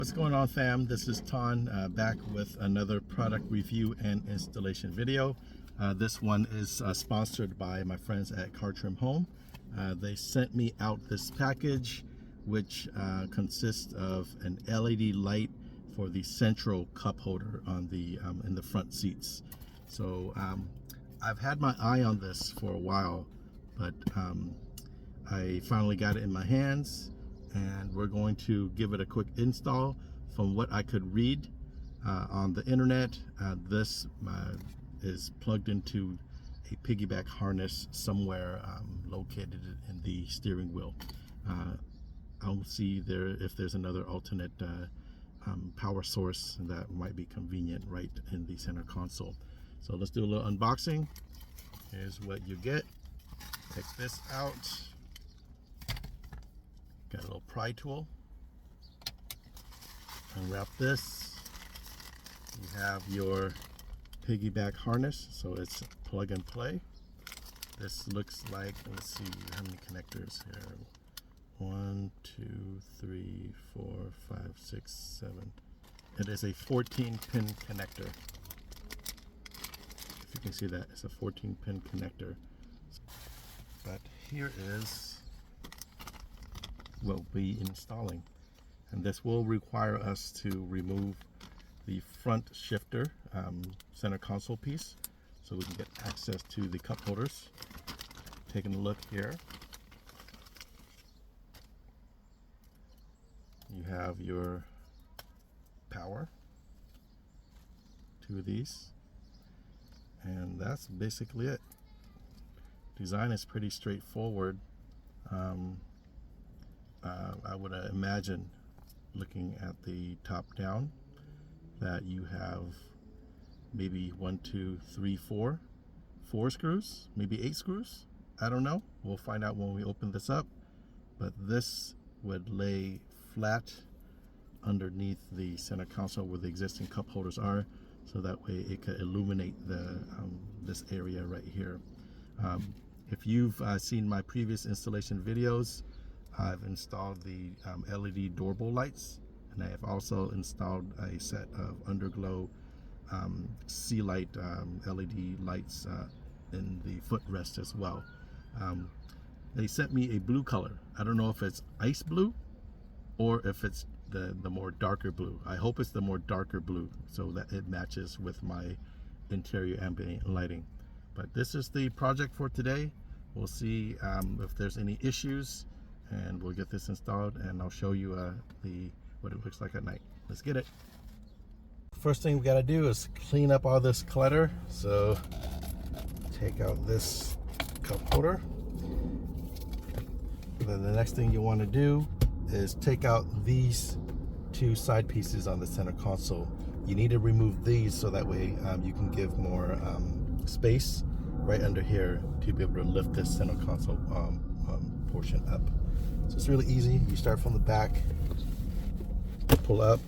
What's going on, fam? This is Thanh back with another product review and installation video. This one is sponsored by my friends at CarTrimHome. They sent me out this package which consists of an LED light for the central cup holder on the in the front seats. So I've had my eye on this for a while, but I finally got it in my hands, and we're going to give it a quick install. From what I could read on the internet, this is plugged into a piggyback harness somewhere located in the steering wheel. I'll see if there's another alternate power source that might be convenient right in the center console. So let's do a little unboxing. Here's what you get. Take this out. Got a little pry tool. Unwrap this. You have your piggyback harness, so it's plug and play. This looks like, let's see how many connectors here. 1, 2, 3, 4, 5, 6, 7. It is a 14-pin connector. If you can see that, it's a 14-pin connector. But here is what we'll be installing, and this will require us to remove the front shifter center console piece so we can get access to the cup holders. Taking a look here, you have your power, 2 of these, and that's basically it. Design is pretty straightforward. I would imagine, looking at the top down, that you have maybe 1, 2, 3, 4 screws, maybe 8 screws. I don't know. We'll find out when we open this up. But this would lay flat underneath the center console where the existing cup holders are, so that way it could illuminate the this area right here. If you've seen my previous installation videos, I've installed the LED doorbell lights, and I have also installed a set of underglow sea light LED lights in the footrest as well. They sent me a blue color. I don't know if it's ice blue or if it's the more darker blue. I hope it's the more darker blue so that it matches with my interior ambient lighting. But this is the project for today. We'll see if there's any issues, and we'll get this installed, and I'll show you what it looks like at night. Let's get it. First thing we got to do is clean up all this clutter. So take out this cup holder. And then the next thing you want to do is take out these 2 side pieces on the center console. You need to remove these so that way you can give more space right under here to be able to lift this center console portion up. So it's really easy. You start from the back, pull up,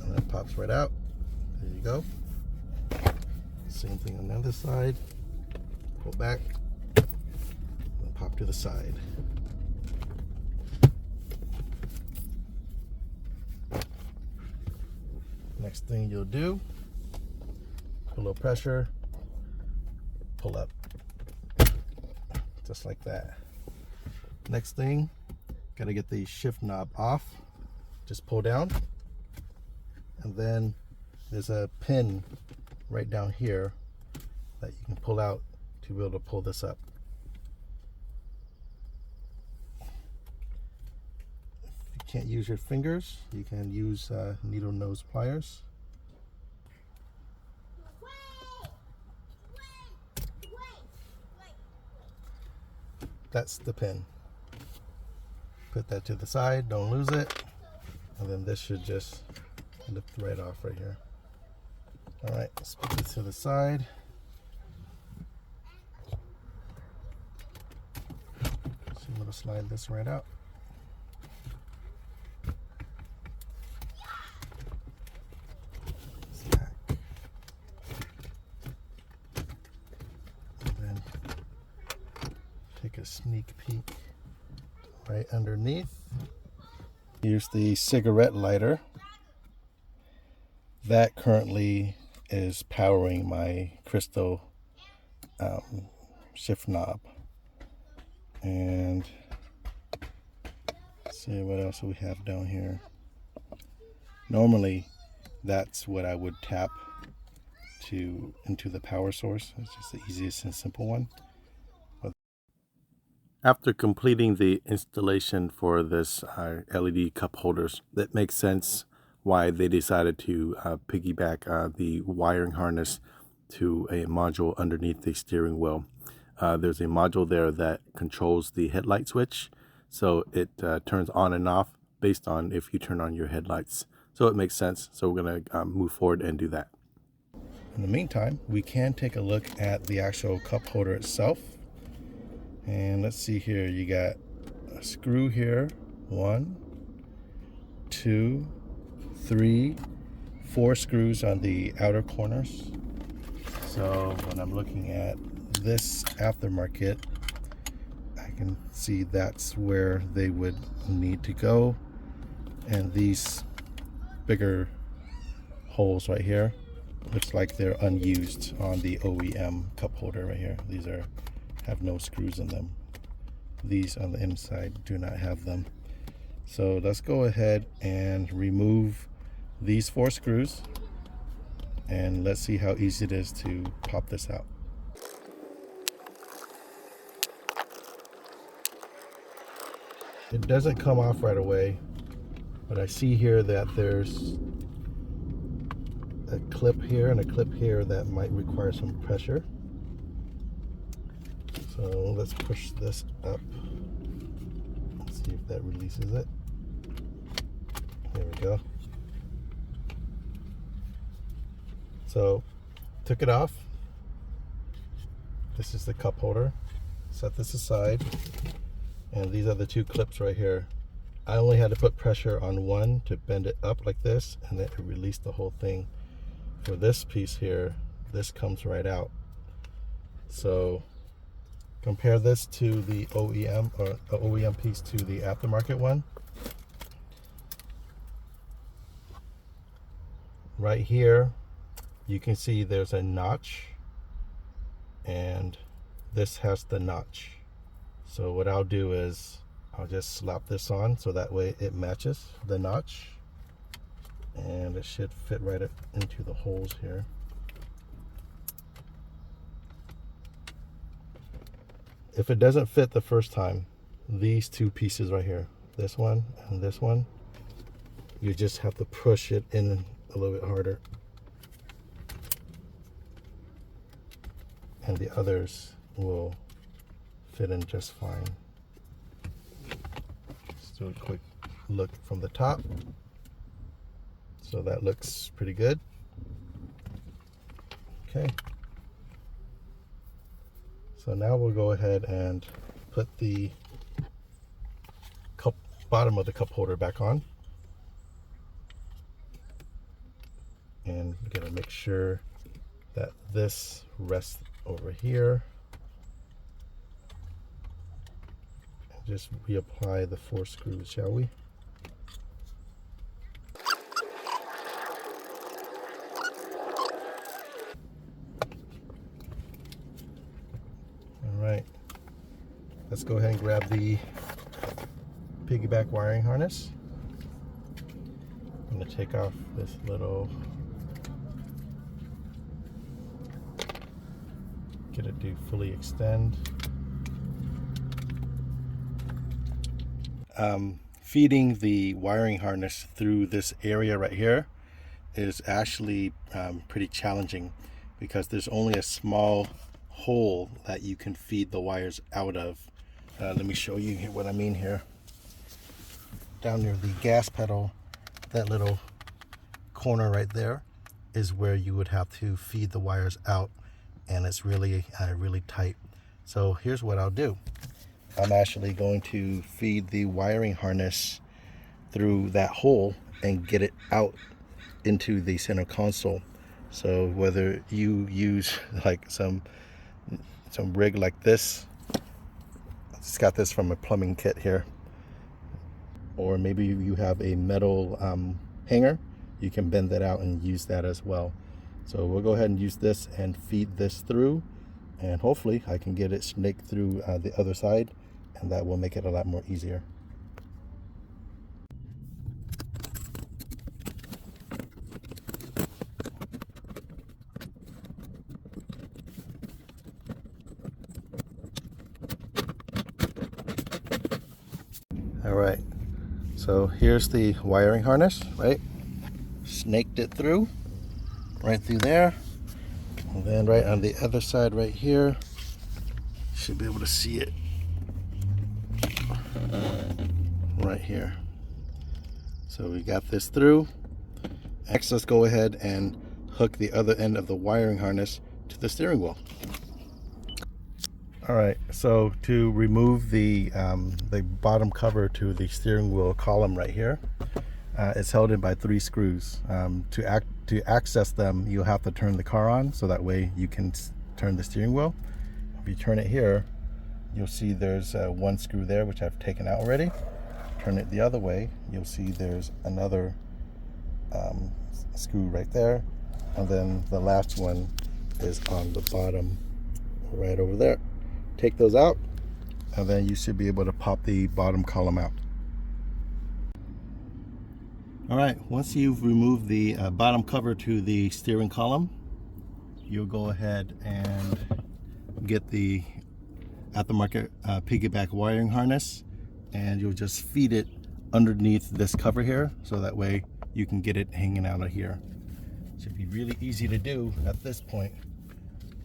and it pops right out. There you go. Same thing on the other side. Pull back, and pop to the side. Next thing you'll do, put a little pressure, pull up, just like that. Next thing, got to get the shift knob off. Just pull down, and then there's a pin right down here that you can pull out to be able to pull this up. If you can't use your fingers, you can use needle nose pliers. That's the pin. Put that to the side, don't lose it, and then this should just lift right off right here. All right, let's put this to the side. So I'm gonna slide this right out. And then take a sneak peek right underneath. Here's the cigarette lighter. that currently is powering my crystal shift knob. And let's see what else we have down here. Normally that's what I would tap into the power source. It's just the easiest and simple one. But after completing the installation for this LED cup holders, that makes sense why they decided to piggyback the wiring harness to a module underneath the steering wheel. There's a module there that controls the headlight switch, so it turns on and off based on if you turn on your headlights. So it makes sense. So we're going to move forward and do that. In the meantime, we can take a look at the actual cup holder itself. And let's see here, you got a screw here, 1, 2, 3, 4 screws on the outer corners. So when I'm looking at this aftermarket, I can see that's where they would need to go. And these bigger holes right here, looks like they're unused on the OEM cup holder right here. These have no screws in them. These on the inside do not have them. So let's go ahead and remove these 4 screws, and let's see how easy it is to pop this out. It doesn't come off right away, but I see here that there's a clip here and a clip here that might require some pressure. So let's push this up. Let's see if that releases it. There we go. So took it off. This is the cup holder. Set this aside. And these are the 2 clips right here. I only had to put pressure on one to bend it up like this, and then it released the whole thing. For this piece here, this comes right out. So compare this to the OEM, or the OEM piece to the aftermarket one. Right here, you can see there's a notch, and this has the notch. So what I'll do is I'll just slap this on so that way it matches the notch, and it should fit right into the holes here. If it doesn't fit the first time, these 2 pieces right here, this one and this one, you just have to push it in a little bit harder, and the others will fit in just fine. Let's do a quick look from the top. So that looks pretty good. Okay. So now we'll go ahead and put the bottom of the cup holder back on. And we're gonna make sure that this rests over here. And just reapply the 4 screws, shall we? Alright, let's go ahead and grab the piggyback wiring harness. I'm going to take off this little, get it to fully extend. Feeding the wiring harness through this area right here is actually pretty challenging, because there's only a small hole that you can feed the wires out of. Let me show you what I mean here. Down near the gas pedal, that little corner right there is where you would have to feed the wires out, and it's really really tight. So here's what I'll do. I'm actually going to feed the wiring harness through that hole and get it out into the center console. So whether you use like some rig like this, it's got this from a plumbing kit here, or maybe you have a metal hanger, you can bend that out and use that as well. So we'll go ahead and use this and feed this through, and hopefully I can get it snaked through the other side, and that will make it a lot more easier. All right, so here's the wiring harness, right? Snaked it through, right through there. And then right on the other side right here, you should be able to see it right here. So we got this through. Next, let's go ahead and hook the other end of the wiring harness to the steering wheel. All right, so to remove the bottom cover to the steering wheel column right here, it's held in by 3 screws. To access them, you'll have to turn the car on, so that way you can turn the steering wheel. If you turn it here, you'll see there's 1 screw there, which I've taken out already. Turn it the other way, you'll see there's another screw right there, and then the last one is on the bottom right over there. Take those out, and then you should be able to pop the bottom column out. All right, once you've removed the bottom cover to the steering column, you'll go ahead and get the aftermarket piggyback wiring harness, and you'll just feed it underneath this cover here, so that way you can get it hanging out of here. Should be really easy to do at this point.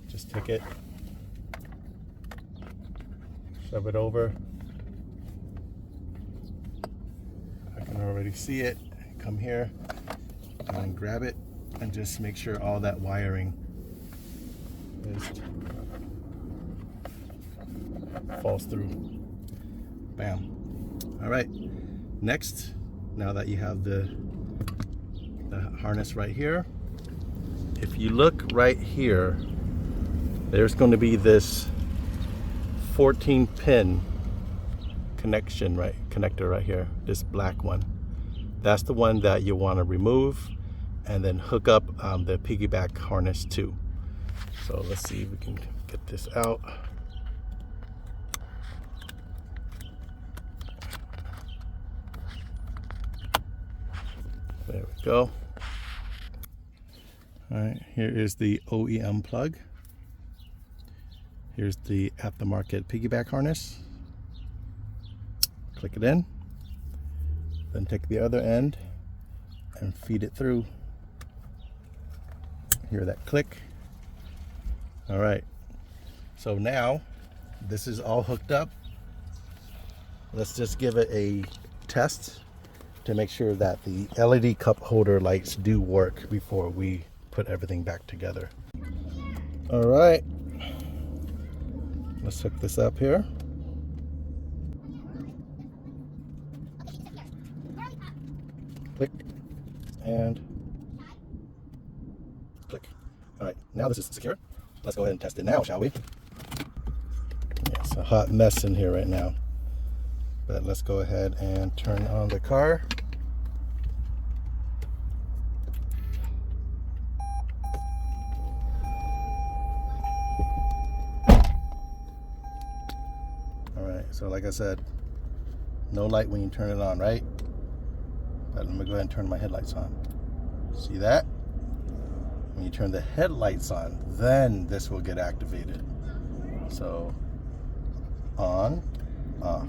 Just take it, shove it over. I can already see it. Come here and grab it and just make sure all that wiring falls through. Bam. All right, next, now that you have the harness right here, if you look right here, there's going to be this 14-pin connector right here, this black one. That's the one that you want to remove and then hook up the piggyback harness to. So let's see if we can get this out. There we go. All right, here is the OEM plug. Here's the aftermarket piggyback harness. Click it in. Then take the other end and feed it through. Hear that click. All right, so now this is all hooked up. Let's just give it a test to make sure that the LED cup holder lights do work before we put everything back together. All right, let's hook this up here. Click and click. All right, now this is secure. Let's go ahead and test it now, shall we? Yeah, it's a hot mess in here right now, but let's go ahead and turn on the car. All right, so like I said, no light when you turn it on, right? But let me go ahead and turn my headlights on. See that? When you turn the headlights on, then this will get activated. So on, off,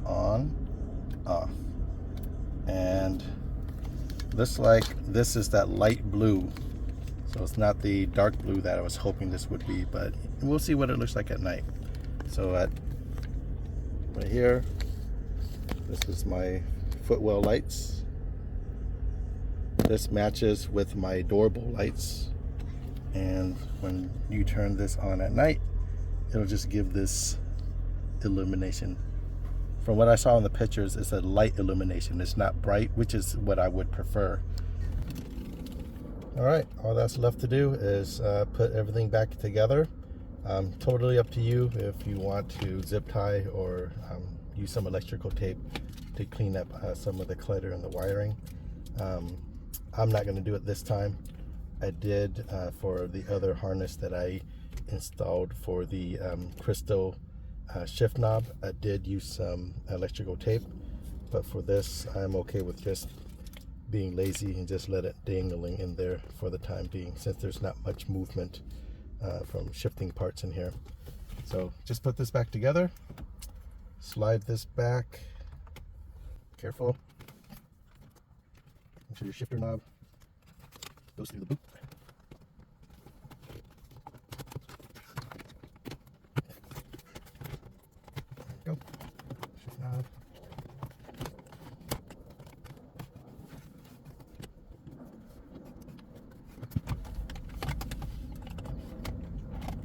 on, off. And looks like this is that light blue. So it's not the dark blue that I was hoping this would be, but we'll see what it looks like at night. So at right here, this is my footwell lights. This matches with my doorbell lights, and when you turn this on at night, it'll just give this illumination. From what I saw in the pictures, it's a light illumination. It's not bright, which is what I would prefer. All right, all that's left to do is put everything back together. Totally up to you if you want to zip tie or use some electrical tape to clean up some of the clutter in the wiring. I'm not going to do it this time. I did for the other harness that I installed for the crystal shift knob. I did use some electrical tape, but for this I'm okay with just being lazy and just let it dangling in there for the time being, since there's not much movement from shifting parts in here. So just put this back together, slide this back, careful, make sure your shifter knob goes through the boot. There we go. Shift knob.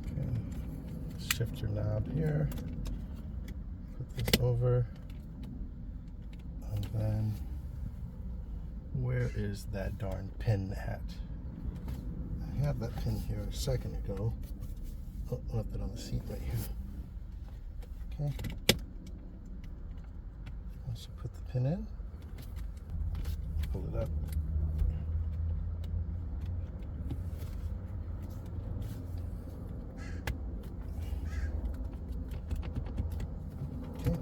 Okay. Shift your knob here. Put this over. And then where is that darn pin at? I had that pin here a second ago. Oh, left it on the seat right here. Okay. Once you put the pin in, pull it up. Okay.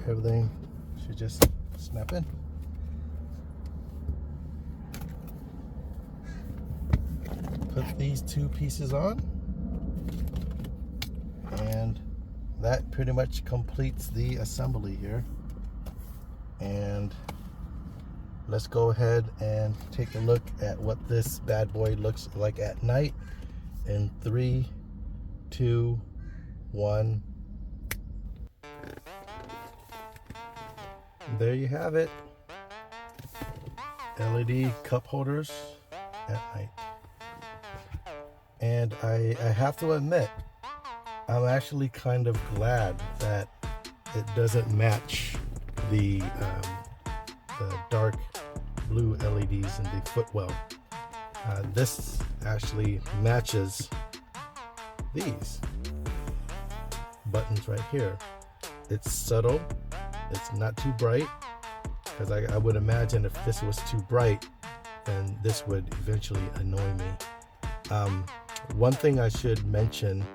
Everything should just snap in. Put these two pieces on, and that pretty much completes the assembly here. And let's go ahead and take a look at what this bad boy looks like at night in 3, 2, 1. There you have it. LED cup holders at night. And I have to admit, I'm actually kind of glad that it doesn't match the dark blue LEDs in the footwell. This actually matches these buttons right here. It's subtle. It's not too bright, because I would imagine if this was too bright, then this would eventually annoy me. One thing I should mention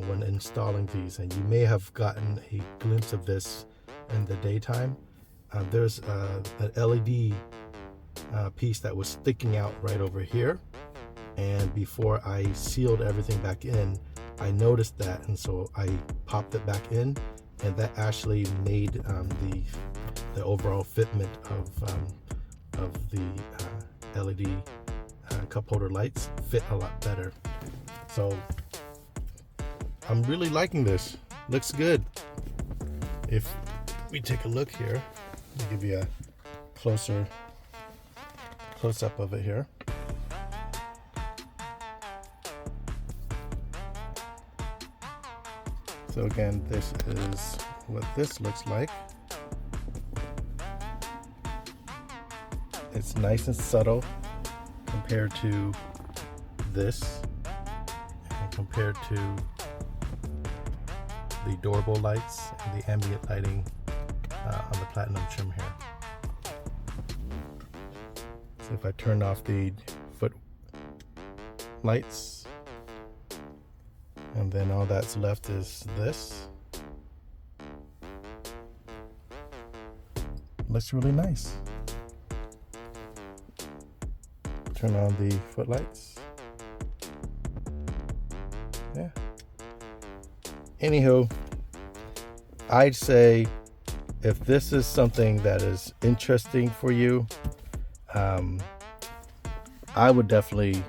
when installing these, and you may have gotten a glimpse of this in the daytime, there's an LED piece that was sticking out right over here, and before I sealed everything back in, I noticed that, and so I popped it back in, and that actually made the overall fitment of the LED cup holder lights fit a lot better. So I'm really liking this. Looks good. If we take a look here, I'll give you a close up of it here. So again, this is what this looks like. It's nice and subtle compared to this, and compared to the doorbell lights and the ambient lighting on the platinum trim here. So if I turn off the foot lights, and then all that's left is this. Looks really nice. Turn on the footlights. Yeah. Anywho, I'd say if this is something that is interesting for you, I would definitely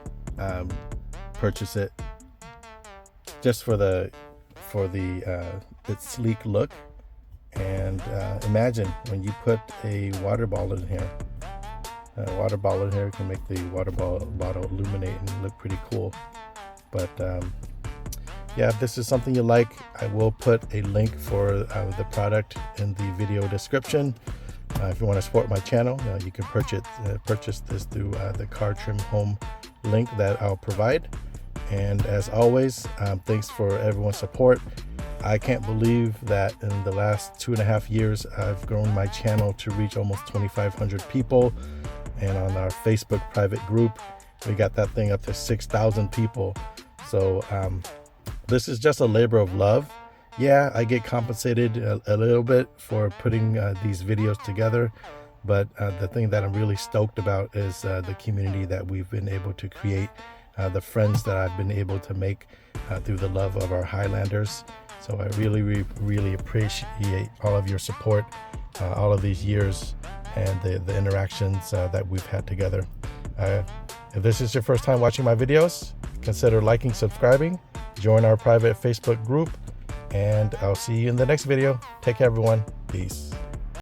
purchase it, just for its sleek look. And imagine when you put a water bottle in here. A water bottle in here can make the water bottle illuminate and look pretty cool. But yeah, if this is something you like, I will put a link for the product in the video description. If you want to support my channel, you can purchase this through the CarTrimHome link that I'll provide. And as always, thanks for everyone's support. I can't believe that in the last 2.5 years, I've grown my channel to reach almost 2,500 people. And on our Facebook private group, we got that thing up to 6,000 people. So this is just a labor of love. Yeah, I get compensated a little bit for putting these videos together. But the thing that I'm really stoked about is the community that we've been able to create, the friends that I've been able to make through the love of our Highlanders. So I really appreciate all of your support, all of these years, and the interactions that we've had together. If this is your first time watching my videos, consider liking, subscribing, join our private Facebook group, and I'll see you in the next video. Take care, everyone. Peace.